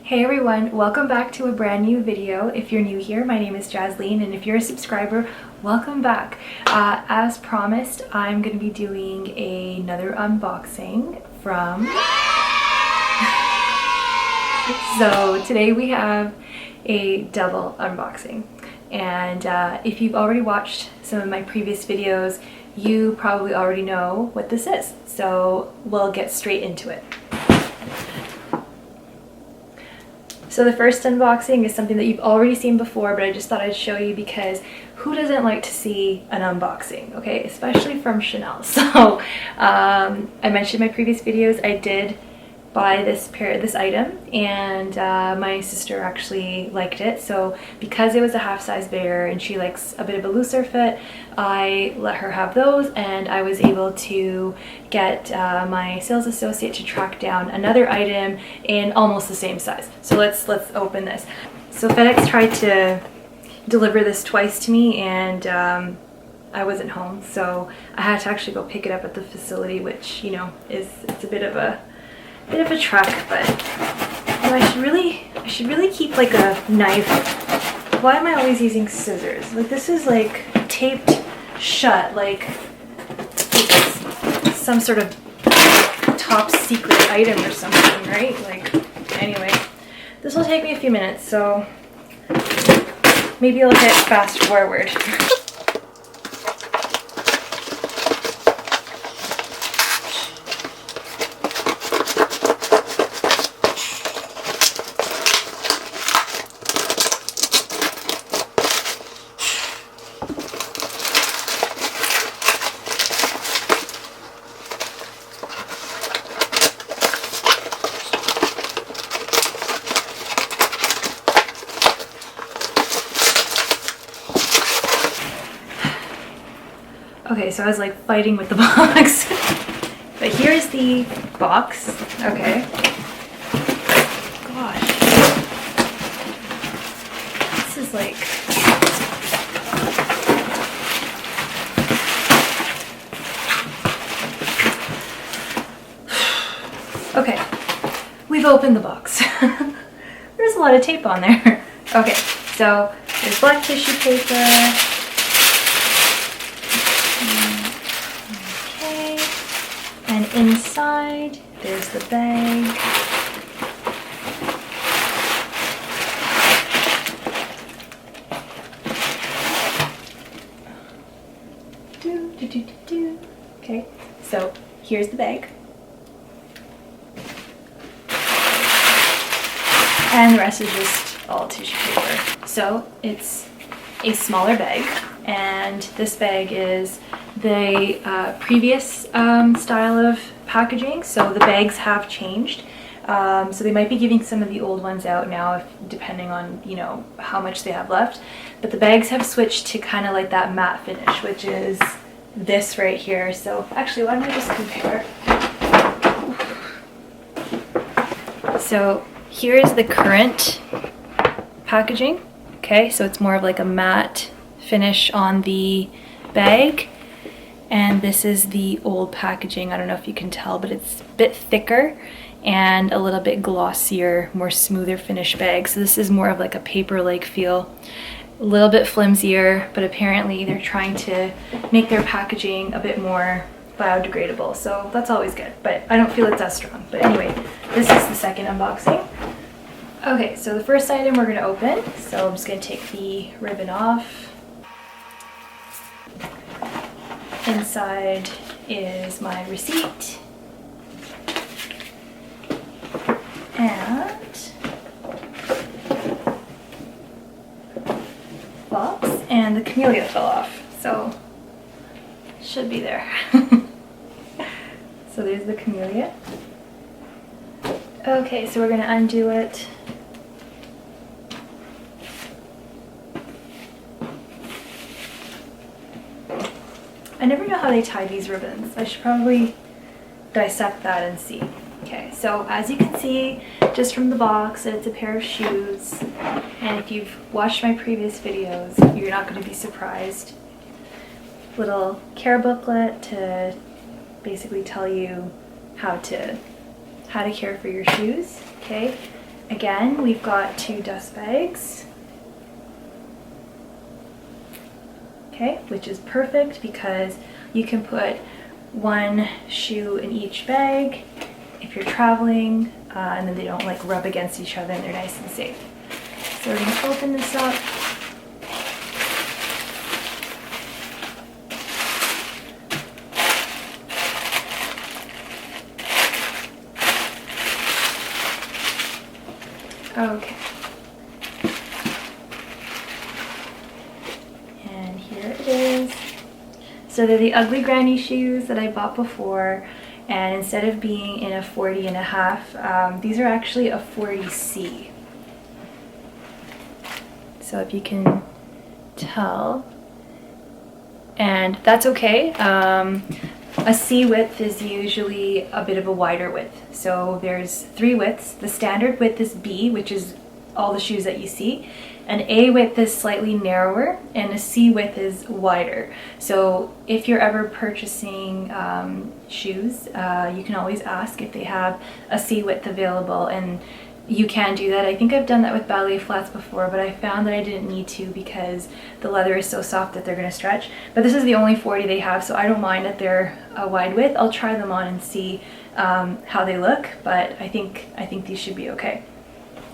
Hey everyone, welcome back to a brand new video. If you're new here, my name is Jasleen, and if you're a subscriber, welcome back. As promised, I'm going to be doing another unboxing from... So today we have a double unboxing, and if you've already watched some of my previous videos, you probably already know what this is. So we'll get straight into it. So the first unboxing is something that you've already seen before, but I just thought I'd show you because who doesn't like to see an unboxing, okay? Especially from Chanel. So I mentioned in my previous videos I did buy this item, and my sister actually liked it. So because it was a half size bigger and she likes a bit of a looser fit, I let her have those, and I was able to get my sales associate to track down another item in almost the same size. So let's open this. So FedEx tried to deliver this twice to me, and I wasn't home, so I had to actually go pick it up at the facility, which, you know, it's a bit of a trek, but you know, I should really keep like a knife. Why am I always using scissors? Like, this is like taped shut, like it's some sort of top secret item or something, right? Like, anyway, this will take me a few minutes, so maybe I'll hit fast forward. Okay, so I was like fighting with the box. But here's the box. Okay. Gosh. This is like... Okay. We've opened the box. There's a lot of tape on there. Okay, so there's black tissue paper. And inside, there's the bag. Okay, so here's the bag. And the rest is just all tissue paper. So it's a smaller bag, and this bag is the previous style of packaging, so the bags have changed. So they might be giving some of the old ones out now, depending on, you know, how much they have left. But the bags have switched to kind of like that matte finish, which is this right here. So actually, why don't I just compare? So here is the current packaging. Okay, so it's more of like a matte finish on the bag. And this is the old packaging. I don't know if you can tell, but it's a bit thicker and a little bit glossier, more smoother finish bag. So this is more of like a paper-like feel, a little bit flimsier, but apparently they're trying to make their packaging a bit more biodegradable. So that's always good, but I don't feel it's as strong. But anyway, this is the second unboxing. Okay, so the first item we're gonna open. So I'm just gonna take the ribbon off. Inside is my receipt and box, and the camellia fell off, so it should be there. So there's the camellia. Okay, so we're gonna undo it. I never know how they tie these ribbons. I should probably dissect that and see. Okay, so as you can see just from the box, it's a pair of shoes. And if you've watched my previous videos, you're not going to be surprised. Little care booklet to basically tell you how to care for your shoes. Okay, Again, we've got 2 dust bags. Okay, which is perfect because you can put 1 shoe in each bag if you're traveling, and then they don't like rub against each other and they're nice and safe. So we're going to open this up. Okay. And here it is. So they're the ugly granny shoes that I bought before, and instead of being in a 40.5, these are actually a 40C. So if you can tell, and that's okay. A C width is usually a bit of a wider width. So there's 3 widths. The standard width is B, which is all the shoes that you see. An A width is slightly narrower, and a C width is wider. So if you're ever purchasing shoes, you can always ask if they have a C width available, and you can do that. I think I've done that with ballet flats before, but I found that I didn't need to because the leather is so soft that they're going to stretch. But this is the only 40 they have, so I don't mind that they're a wide width. I'll try them on and see how they look, but I think these should be okay.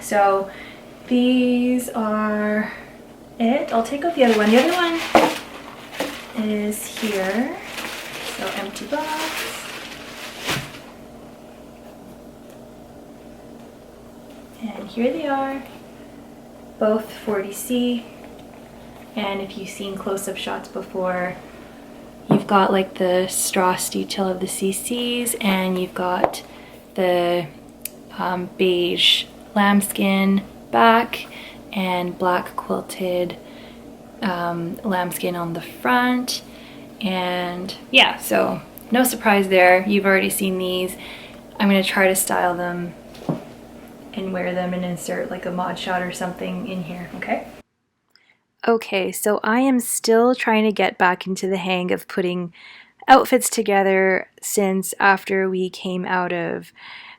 So these are it. I'll take out the other one. The other one is here. So empty box. And here they are, both 40C. And if you've seen close-up shots before, you've got like the strass detail of the CCs, and you've got the beige lambskin back and black quilted lambskin on the front. And yeah, so no surprise there. You've already seen these. I'm going to try to style them and wear them and insert like a mod shot or something in here, okay? Okay, so I am still trying to get back into the hang of putting outfits together since after we came out of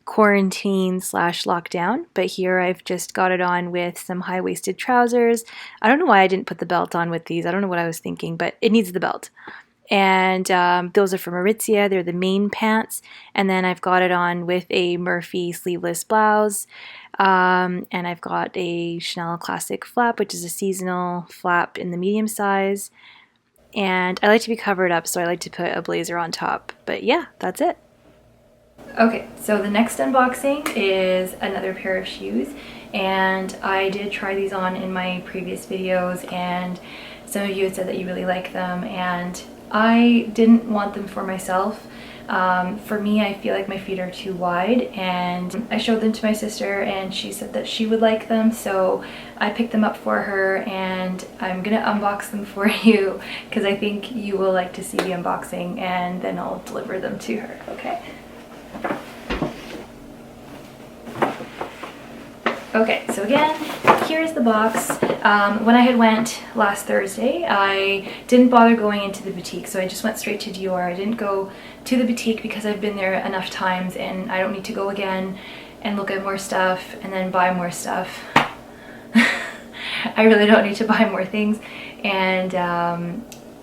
quarantine / lockdown, but here I've just got it on with some high-waisted trousers. I don't know why I didn't put the belt on with these. I don't know what I was thinking, but it needs the belt. And those are from Aritzia. They're the main pants. And then I've got it on with a Murphy sleeveless blouse. And I've got a Chanel Classic flap, which is a seasonal flap in the medium size. And I like to be covered up, so I like to put a blazer on top. But yeah, that's it. Okay, so the next unboxing is another pair of shoes. And I did try these on in my previous videos, and some of you had said that you really like them, and I didn't want them for myself. For me, I feel like my feet are too wide, and I showed them to my sister and she said that she would like them, so I picked them up for her, and I'm gonna unbox them for you because I think you will like to see the unboxing, and then I'll deliver them to her, okay? Okay, so again, here's the box. When I had went last Thursday, I didn't bother going into the boutique, so I just went straight to Dior. I didn't go to the boutique because I've been there enough times and I don't need to go again and look at more stuff and then buy more stuff. I really don't need to buy more things, and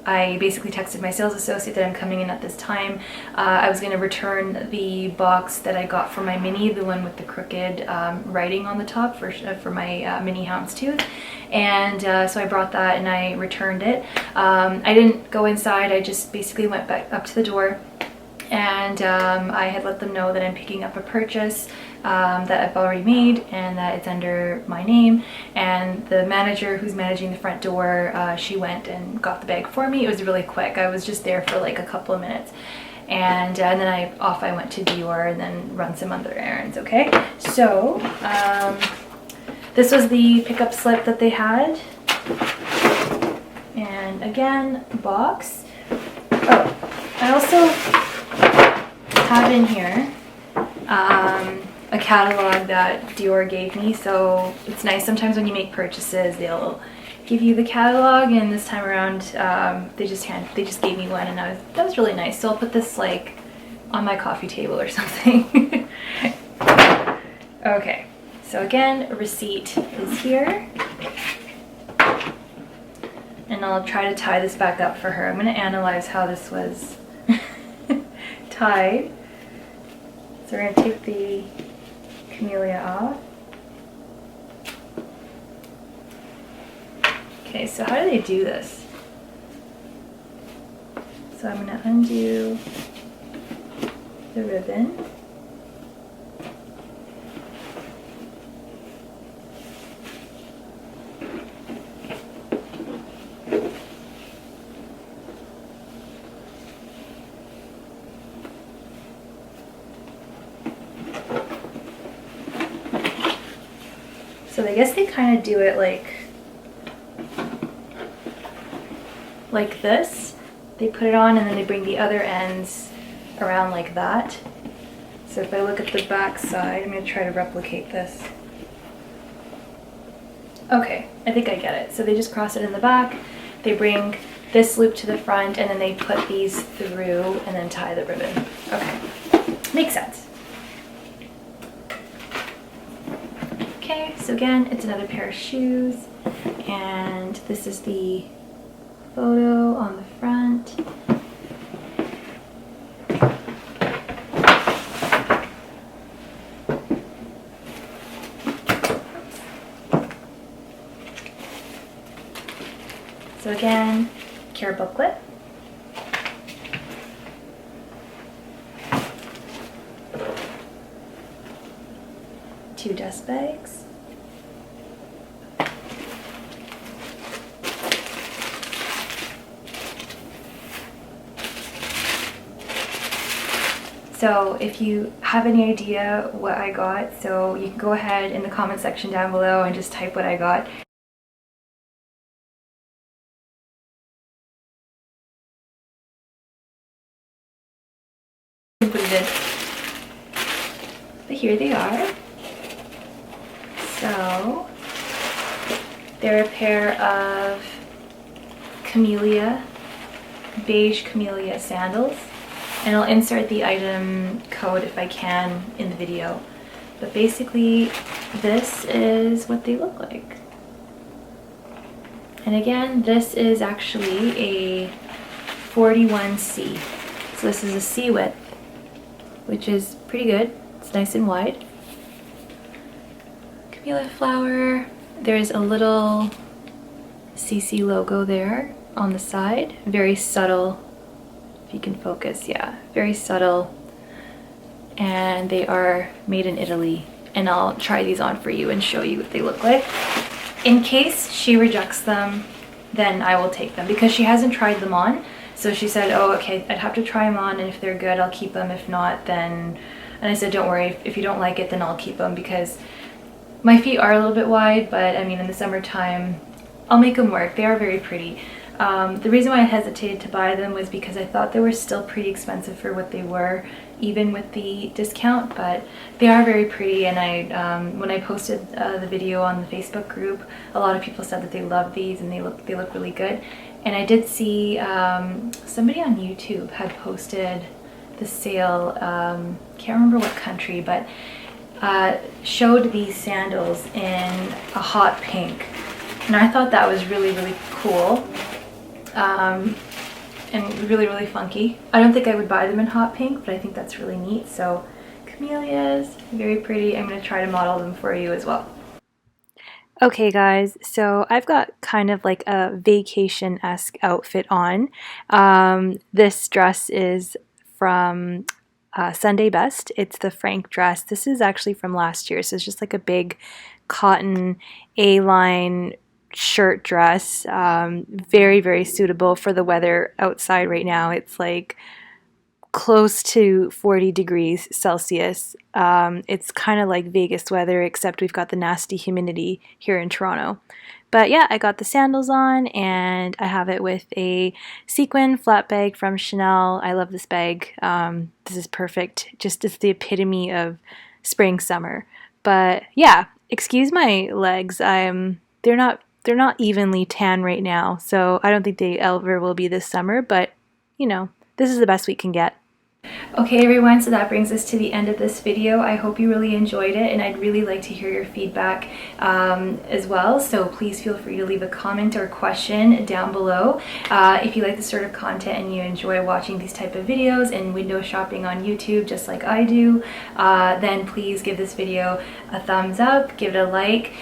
I basically texted my sales associate that I'm coming in at this time. I was going to return the box that I got for my mini, the one with the crooked writing on the top for my mini houndstooth. And so I brought that and I returned it. I didn't go inside, I just basically went back up to the door, and I had let them know that I'm picking up a purchase that I've already made and that it's under my name. And the manager who's managing the front door, she went and got the bag for me. It was really quick. I was just there for like a couple of minutes, and then I went to Dior and then run some other errands. Okay, so this was the pickup slip that they had, and again, box. Oh, I also have in here a catalog that Dior gave me, so it's nice sometimes when you make purchases they'll give you the catalog, and this time around they just gave me one, and that was really nice. So I'll put this like on my coffee table or something. Okay, so again, a receipt is here. And I'll try to tie this back up for her. I'm going to analyze how this was tied. So we're going to take the camellia off. Okay, so how do they do this? So I'm going to undo the ribbon. So I guess they kind of do it like this. They put it on and then they bring the other ends around like that. So if I look at the back side, I'm going to try to replicate this. Okay, I think I get it. So they just cross it in the back, they bring this loop to the front, and then they put these through and then tie the ribbon. Okay, makes sense. Okay, so again, it's another pair of shoes, and this is the photo on the front. So again, care booklet. Two dust bags. So if you have any idea what I got, so you can go ahead in the comment section down below and just type what I got. Put it in. But here they are. So they're a pair of beige camellia sandals. And I'll insert the item code if I can in the video. But basically, this is what they look like. And again, this is actually a 41C. So this is a C width, which is pretty good. It's nice and wide. Camellia flower. There's a little CC logo there on the side. Very subtle. If you can focus, yeah, very subtle, and they are made in Italy, and I'll try these on for you and show you what they look like. In case she rejects them, then I will take them, because she hasn't tried them on. So she said, oh, okay, I'd have to try them on, and if they're good, I'll keep them. If not, then, and I said, don't worry, if you don't like it, then I'll keep them, because my feet are a little bit wide, but I mean, in the summertime, I'll make them work. They are very pretty. The reason why I hesitated to buy them was because I thought they were still pretty expensive for what they were, even with the discount, but they are very pretty. And I, when I posted the video on the Facebook group, a lot of people said that they love these and they look really good. And I did see somebody on YouTube had posted the sale, can't remember what country, but showed these sandals in a hot pink. And I thought that was really cool. And really funky. I don't think I would buy them in hot pink, but I think that's really neat. So camellias, very pretty. I'm going to try to model them for you as well. Okay guys, so I've got kind of like a vacation-esque outfit on. This dress is from Sunday Best. It's the Frank dress. This is actually from last year, so it's just like a big cotton A-line shirt dress. Very suitable for the weather outside right now. It's like close to 40 degrees Celsius. It's kind of like Vegas weather, except we've got the nasty humidity here in Toronto. But yeah, I got the sandals on, and I have it with a sequin flat bag from Chanel. I love this bag. This is perfect. Just it's the epitome of spring, summer. But yeah, excuse my legs. They're not evenly tan right now, so I don't think they ever will be this summer, but you know, this is the best we can get. Okay everyone, so that brings us to the end of this video. I hope you really enjoyed it, and I'd really like to hear your feedback as well. So please feel free to leave a comment or question down below. If you like this sort of content and you enjoy watching these type of videos and window shopping on YouTube just like I do, then please give this video a thumbs up, give it a like.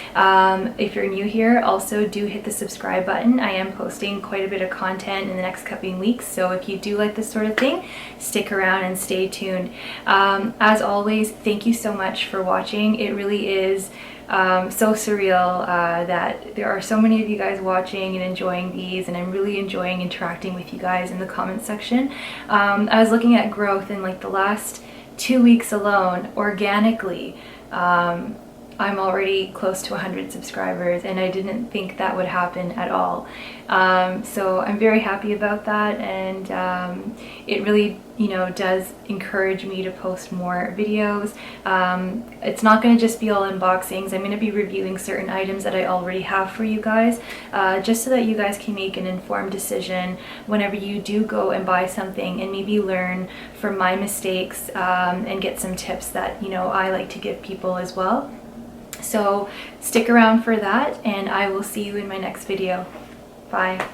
If you're new here, also do hit the subscribe button. I am posting quite a bit of content in the next coming weeks, so if you do like this sort of thing, stick around and stay tuned. As always, thank you so much for watching. It really is so surreal that there are so many of you guys watching and enjoying these, and I'm really enjoying interacting with you guys in the comment section. I was looking at growth in like the last 2 weeks alone, organically. I'm already close to 100 subscribers, and I didn't think that would happen at all. So I'm very happy about that, and it really, you know, does encourage me to post more videos. It's not going to just be all unboxings. I'm going to be reviewing certain items that I already have for you guys, just so that you guys can make an informed decision whenever you do go and buy something, and maybe learn from my mistakes and get some tips that, you know, I like to give people as well. So stick around for that, and I will see you in my next video. Bye.